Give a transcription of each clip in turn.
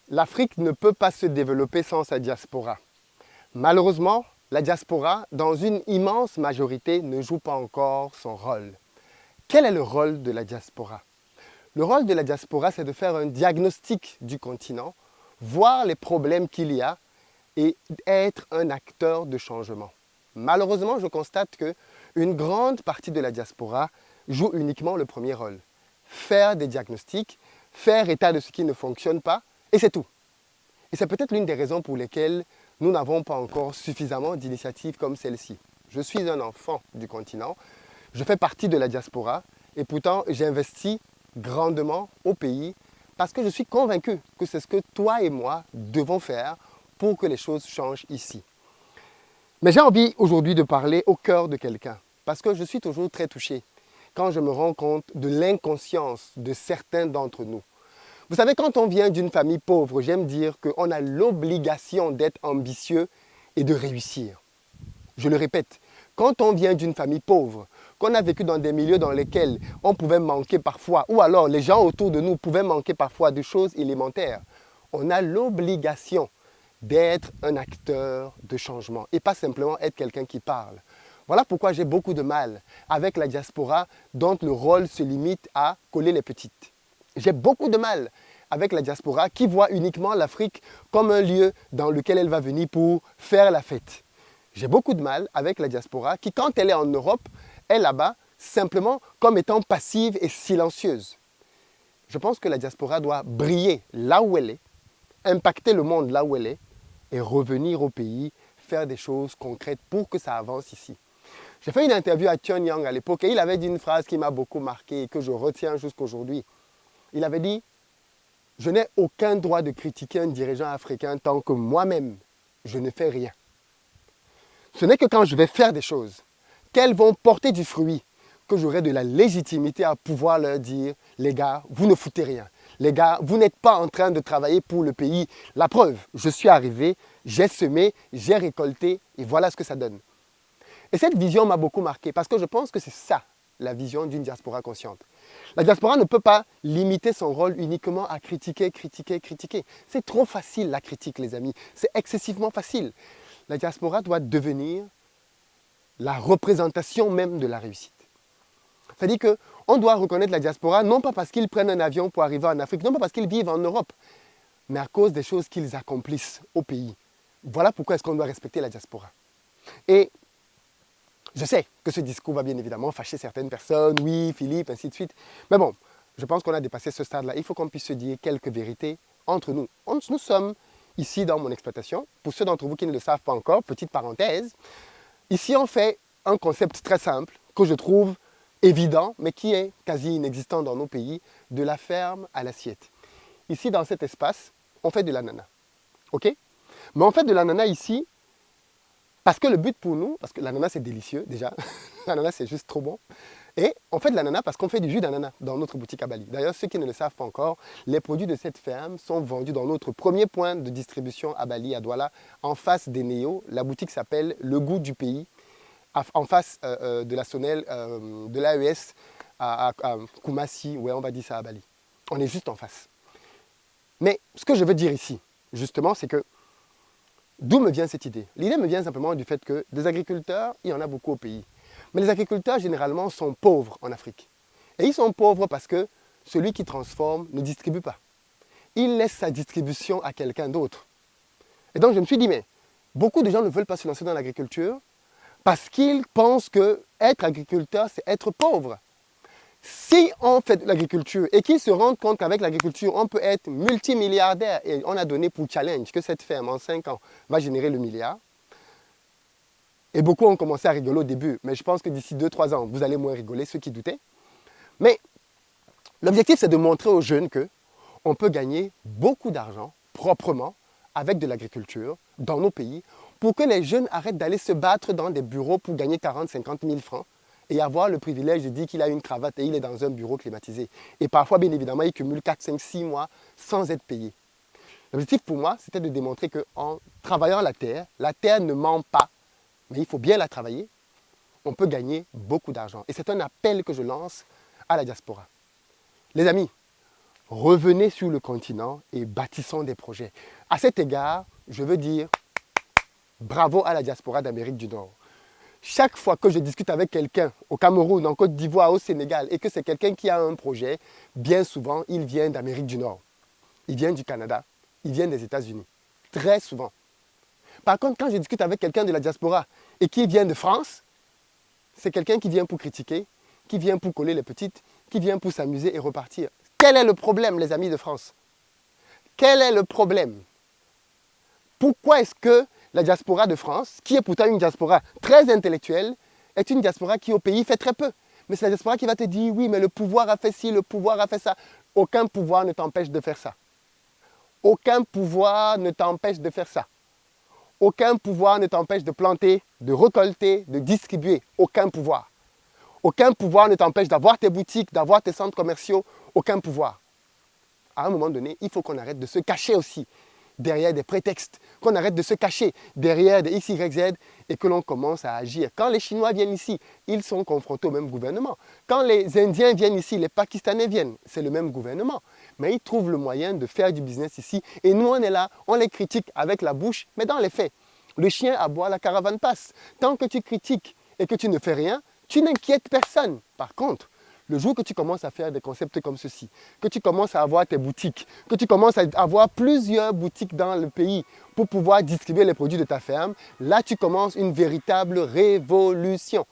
L'Afrique ne peut pas se développer sans sa diaspora. Malheureusement, la diaspora, dans une immense majorité, ne joue pas encore son rôle. Quel est le rôle de la diaspora? Le rôle de la diaspora, c'est de faire un diagnostic du continent, voir les problèmes qu'il y a et être un acteur de changement. Malheureusement, je constate qu'une grande partie de la diaspora joue uniquement le premier rôle. Faire des diagnostics, faire état de ce qui ne fonctionne pas, et c'est tout. Et c'est peut-être l'une des raisons pour lesquelles nous n'avons pas encore suffisamment d'initiatives comme celle-ci. Je suis un enfant du continent, je fais partie de la diaspora, et pourtant j'investis grandement au pays parce que je suis convaincu que c'est ce que toi et moi devons faire pour que les choses changent ici. Mais j'ai envie aujourd'hui de parler au cœur de quelqu'un, parce que je suis toujours très touché quand je me rends compte de l'inconscience de certains d'entre nous. Vous savez, quand on vient d'une famille pauvre, j'aime dire qu'on a l'obligation d'être ambitieux et de réussir. Je le répète, quand on vient d'une famille pauvre, qu'on a vécu dans des milieux dans lesquels on pouvait manquer parfois, ou alors les gens autour de nous pouvaient manquer parfois de choses élémentaires, on a l'obligation d'être un acteur de changement et pas simplement être quelqu'un qui parle. Voilà pourquoi j'ai beaucoup de mal avec la diaspora dont le rôle se limite à coller les petites. J'ai beaucoup de mal avec la diaspora qui voit uniquement l'Afrique comme un lieu dans lequel elle va venir pour faire la fête. J'ai beaucoup de mal avec la diaspora qui, quand elle est en Europe, est là-bas simplement comme étant passive et silencieuse. Je pense que la diaspora doit briller là où elle est, impacter le monde là où elle est et revenir au pays, faire des choses concrètes pour que ça avance ici. J'ai fait une interview à Tian Yang à l'époque et il avait dit une phrase qui m'a beaucoup marqué et que je retiens jusqu'aujourd'hui. Il avait dit « Je n'ai aucun droit de critiquer un dirigeant africain tant que moi-même, je ne fais rien. Ce n'est que quand je vais faire des choses, qu'elles vont porter du fruit, que j'aurai de la légitimité à pouvoir leur dire « Les gars, vous ne foutez rien. Les gars, vous n'êtes pas en train de travailler pour le pays. La preuve, je suis arrivé, j'ai semé, j'ai récolté et voilà ce que ça donne. » Et cette vision m'a beaucoup marqué parce que je pense que c'est ça la vision d'une diaspora consciente. La diaspora ne peut pas limiter son rôle uniquement à critiquer, critiquer, critiquer. C'est trop facile la critique, les amis. C'est excessivement facile. La diaspora doit devenir la représentation même de la réussite. C'est-à-dire qu'on doit reconnaître la diaspora non pas parce qu'ils prennent un avion pour arriver en Afrique, non pas parce qu'ils vivent en Europe, mais à cause des choses qu'ils accomplissent au pays. Voilà pourquoi est-ce qu'on doit respecter la diaspora. Et je sais que ce discours va bien évidemment fâcher certaines personnes, oui, Philippe, ainsi de suite. Mais bon, je pense qu'on a dépassé ce stade-là. Il faut qu'on puisse se dire quelques vérités entre nous. Nous sommes ici dans mon exploitation. Pour ceux d'entre vous qui ne le savent pas encore, petite parenthèse, ici on fait un concept très simple que je trouve évident, mais qui est quasi inexistant dans nos pays, de la ferme à l'assiette. Ici, dans cet espace, on fait de l'ananas. OK? Mais on fait de l'ananas ici parce que le but pour nous, parce que l'ananas c'est délicieux déjà, l'ananas c'est juste trop bon, et on fait de l'ananas parce qu'on fait du jus d'ananas dans notre boutique à Bali. D'ailleurs, ceux qui ne le savent pas encore, les produits de cette ferme sont vendus dans notre premier point de distribution à Bali, à Douala, en face des Néo. La boutique s'appelle Le Goût du Pays, en face de la Sonnelle, de l'AES à Kumasi, ouais, on va dire ça à Bali. On est juste en face. Mais ce que je veux dire ici, justement, c'est que d'où me vient cette idée? L'idée me vient simplement du fait que des agriculteurs, il y en a beaucoup au pays. Mais les agriculteurs, généralement, sont pauvres en Afrique. Et ils sont pauvres parce que celui qui transforme ne distribue pas. Il laisse sa distribution à quelqu'un d'autre. Et donc, je me suis dit, mais beaucoup de gens ne veulent pas se lancer dans l'agriculture parce qu'ils pensent que être agriculteur, c'est être pauvre. Si on fait de l'agriculture et qu'ils se rendent compte qu'avec l'agriculture, on peut être multimilliardaire, et on a donné pour challenge que cette ferme en 5 ans va générer le milliard, et beaucoup ont commencé à rigoler au début, mais je pense que d'ici 2-3 ans, vous allez moins rigoler, ceux qui doutaient. Mais l'objectif, c'est de montrer aux jeunes qu'on peut gagner beaucoup d'argent proprement avec de l'agriculture dans nos pays pour que les jeunes arrêtent d'aller se battre dans des bureaux pour gagner 40-50 000 francs et avoir le privilège de dire qu'il a une cravate et il est dans un bureau climatisé. Et parfois, bien évidemment, il cumule 4, 5, 6 mois sans être payé. L'objectif pour moi, c'était de démontrer qu'en travaillant la terre ne ment pas, mais il faut bien la travailler, on peut gagner beaucoup d'argent. Et c'est un appel que je lance à la diaspora. Les amis, Revenez sur le continent et bâtissons des projets. À cet égard, je veux dire bravo à la diaspora d'Amérique du Nord. Chaque fois que je discute avec quelqu'un au Cameroun, en Côte d'Ivoire, au Sénégal, et que c'est quelqu'un qui a un projet, bien souvent, il vient d'Amérique du Nord. Il vient du Canada, il vient des États-Unis. Très souvent. Par contre, quand je discute avec quelqu'un de la diaspora et qui vient de France, c'est quelqu'un qui vient pour critiquer, qui vient pour coller les petites, qui vient pour s'amuser et repartir. Quel est le problème, les amis de France? Quel est le problème? Pourquoi est-ce que la diaspora de France, qui est pourtant une diaspora très intellectuelle, est une diaspora qui au pays fait très peu? Mais c'est la diaspora qui va te dire, oui, mais le pouvoir a fait ci, le pouvoir a fait ça. Aucun pouvoir ne t'empêche de faire ça. Aucun pouvoir ne t'empêche de faire ça. Aucun pouvoir ne t'empêche de planter, de récolter, de distribuer. Aucun pouvoir. Aucun pouvoir ne t'empêche d'avoir tes boutiques, d'avoir tes centres commerciaux. Aucun pouvoir. À un moment donné, il faut qu'on arrête de se cacher aussi derrière des prétextes, qu'on arrête de se cacher derrière des X, Y, Z et que l'on commence à agir. Quand les Chinois viennent ici, ils sont confrontés au même gouvernement. Quand les Indiens viennent ici, les Pakistanais viennent, c'est le même gouvernement. Mais ils trouvent le moyen de faire du business ici. Et nous, on est là, on les critique avec la bouche, mais dans les faits, le chien aboie, la caravane passe. Tant que tu critiques et que tu ne fais rien, tu n'inquiètes personne. Par contre, le jour que tu commences à faire des concepts comme ceci, que tu commences à avoir tes boutiques, que tu commences à avoir plusieurs boutiques dans le pays pour pouvoir distribuer les produits de ta ferme, là tu commences une véritable révolution.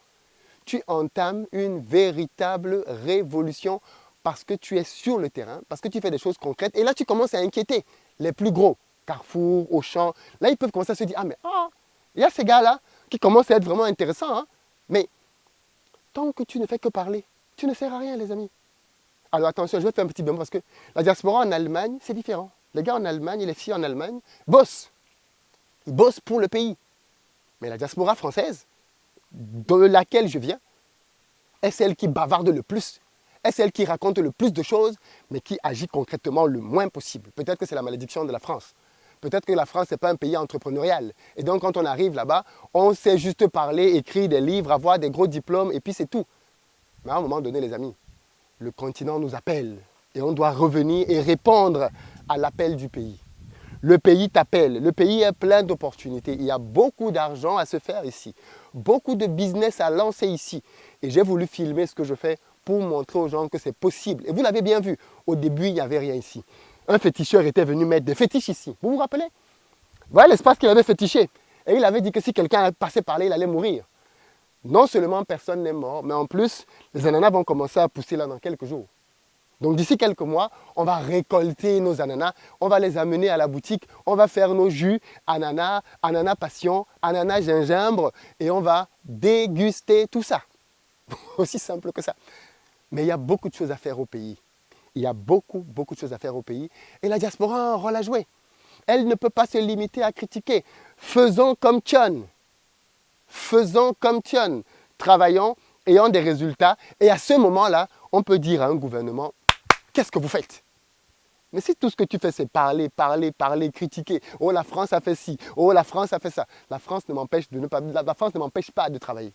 Tu entames une véritable révolution parce que tu es sur le terrain, parce que tu fais des choses concrètes. Et là tu commences à inquiéter les plus gros, Carrefour, Auchan. Là ils peuvent commencer à se dire, ah mais il y a ces gars-là qui commencent à être vraiment intéressants. Hein? Mais tant que tu ne fais que parler, tu ne sers à rien, les amis. Alors attention, je vais faire un petit bémol parce que la diaspora en Allemagne, c'est différent. Les gars en Allemagne et les filles en Allemagne bossent. Ils bossent pour le pays. Mais la diaspora française, de laquelle je viens, est celle qui bavarde le plus, est celle qui raconte le plus de choses, mais qui agit concrètement le moins possible. Peut-être que c'est la malédiction de la France. Peut-être que la France n'est pas un pays entrepreneurial. Et donc quand on arrive là-bas, on sait juste parler, écrire des livres, avoir des gros diplômes, et puis c'est tout. Mais à un moment donné, les amis, le continent nous appelle et on doit revenir et répondre à l'appel du pays. Le pays t'appelle, le pays est plein d'opportunités. Il y a beaucoup d'argent à se faire ici, beaucoup de business à lancer ici. Et j'ai voulu filmer ce que je fais pour montrer aux gens que c'est possible. Et vous l'avez bien vu, au début, il n'y avait rien ici. Un féticheur était venu mettre des fétiches ici. Vous vous rappelez? Voilà l'espace qu'il avait fétiché. Et il avait dit que si quelqu'un passait par là, il allait mourir. Non seulement personne n'est mort, mais en plus, les ananas vont commencer à pousser là dans quelques jours. Donc d'ici quelques mois, on va récolter nos ananas, on va les amener à la boutique, on va faire nos jus, ananas, ananas passion, ananas gingembre, et on va déguster tout ça. Aussi simple que ça. Mais il y a beaucoup de choses à faire au pays. Il y a beaucoup de choses à faire au pays. Et la diaspora a un rôle à jouer. Elle ne peut pas se limiter à critiquer. Faisons comme Thion. Faisons comme Thion, travaillons, ayons des résultats. Et à ce moment-là, on peut dire à un gouvernement, qu'est-ce que vous faites? Mais si tout ce que tu fais, c'est parler, critiquer, oh la France a fait ci, oh la France a fait ça, la France ne m'empêche pas de travailler.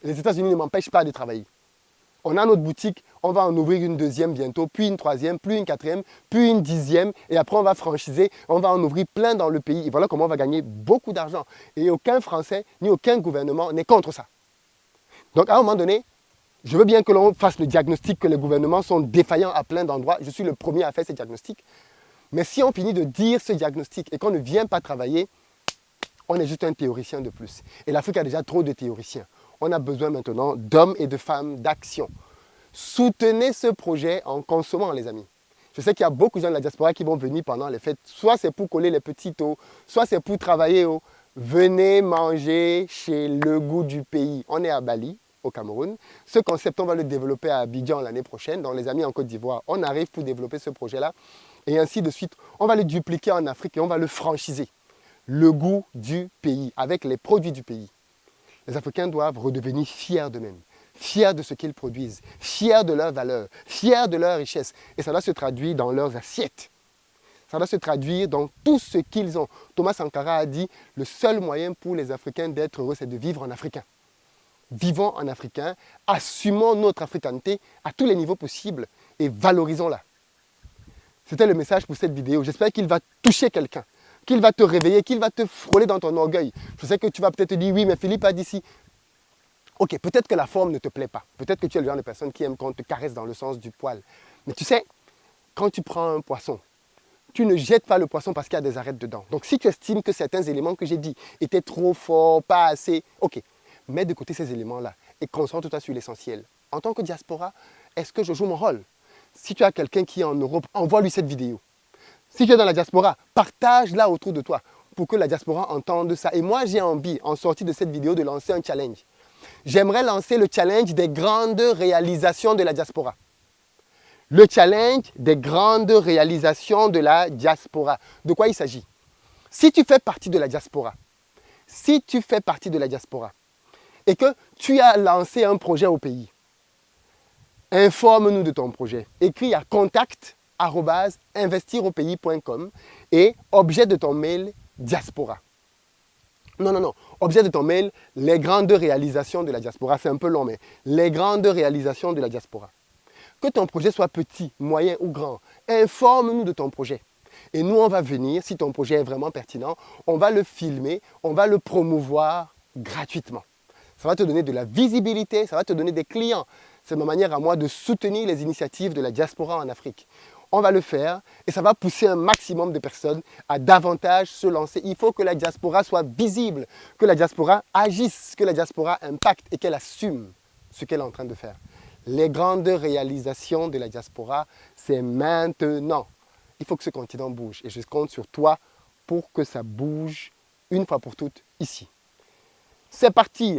Les États-Unis ne m'empêchent pas de travailler. On a notre boutique, on va en ouvrir une deuxième bientôt, puis une troisième, puis une quatrième, puis une dixième. Et après, on va franchiser, on va en ouvrir plein dans le pays. Et voilà comment on va gagner beaucoup d'argent. Et aucun Français, ni aucun gouvernement n'est contre ça. Donc, à un moment donné, je veux bien que l'on fasse le diagnostic que les gouvernements sont défaillants à plein d'endroits. Je suis le premier à faire ce diagnostic. Mais si on finit de dire ce diagnostic et qu'on ne vient pas travailler, on est juste un théoricien de plus. Et l'Afrique a déjà trop de théoriciens. On a besoin maintenant d'hommes et de femmes d'action. Soutenez ce projet en consommant, les amis. Je sais qu'il y a beaucoup de gens de la diaspora qui vont venir pendant les fêtes. Soit c'est pour coller les petits taux, soit c'est pour travailler. Venez manger chez Le Goût du Pays. On est à Bali, au Cameroun. Ce concept, on va le développer à Abidjan l'année prochaine. Dans les amis en Côte d'Ivoire, on arrive pour développer ce projet-là. Et ainsi de suite, on va le dupliquer en Afrique et on va le franchiser. Le Goût du Pays, avec les produits du pays. Les Africains doivent redevenir fiers d'eux-mêmes, fiers de ce qu'ils produisent, fiers de leurs valeurs, fiers de leur richesse. Et ça doit se traduire dans leurs assiettes. Ça doit se traduire dans tout ce qu'ils ont. Thomas Sankara a dit, le seul moyen pour les Africains d'être heureux, c'est de vivre en africain. Vivons en africain, assumons notre africanité à tous les niveaux possibles et valorisons-la. C'était le message pour cette vidéo. J'espère qu'il va toucher quelqu'un, qu'il va te réveiller, qu'il va te frôler dans ton orgueil. Je sais que tu vas peut-être te dire, oui, mais Philippe a dit si. Ok, peut-être que la forme ne te plaît pas. Peut-être que tu es le genre de personne qui aime qu'on te caresse dans le sens du poil. Mais tu sais, quand tu prends un poisson, tu ne jettes pas le poisson parce qu'il y a des arêtes dedans. Donc si tu estimes que certains éléments que j'ai dit étaient trop forts, pas assez, ok, mets de côté ces éléments-là et concentre-toi sur l'essentiel. En tant que diaspora, est-ce que je joue mon rôle? Si tu as quelqu'un qui est en Europe, envoie-lui cette vidéo. Si tu es dans la diaspora, partage-la autour de toi pour que la diaspora entende ça. Et moi, j'ai envie, en sortie de cette vidéo, de lancer un challenge. J'aimerais lancer le challenge des grandes réalisations de la diaspora. Le challenge des grandes réalisations de la diaspora. De quoi il s'agit? Si tu fais partie de la diaspora, et que tu as lancé un projet au pays, informe-nous de ton projet. Écris à contact@investiraupais.com et objet de ton mail diaspora. Non. Objet de ton mail, les grandes réalisations de la diaspora. C'est un peu long, mais les grandes réalisations de la diaspora. Que ton projet soit petit, moyen ou grand, informe-nous de ton projet. Et nous, on va venir, si ton projet est vraiment pertinent, on va le filmer, on va le promouvoir gratuitement. Ça va te donner de la visibilité, ça va te donner des clients. C'est ma manière à moi de soutenir les initiatives de la diaspora en Afrique. On va le faire et ça va pousser un maximum de personnes à davantage se lancer. Il faut que la diaspora soit visible, que la diaspora agisse, que la diaspora impacte et qu'elle assume ce qu'elle est en train de faire. Les grandes réalisations de la diaspora, c'est maintenant. Il faut que ce continent bouge et je compte sur toi pour que ça bouge une fois pour toutes ici. C'est parti!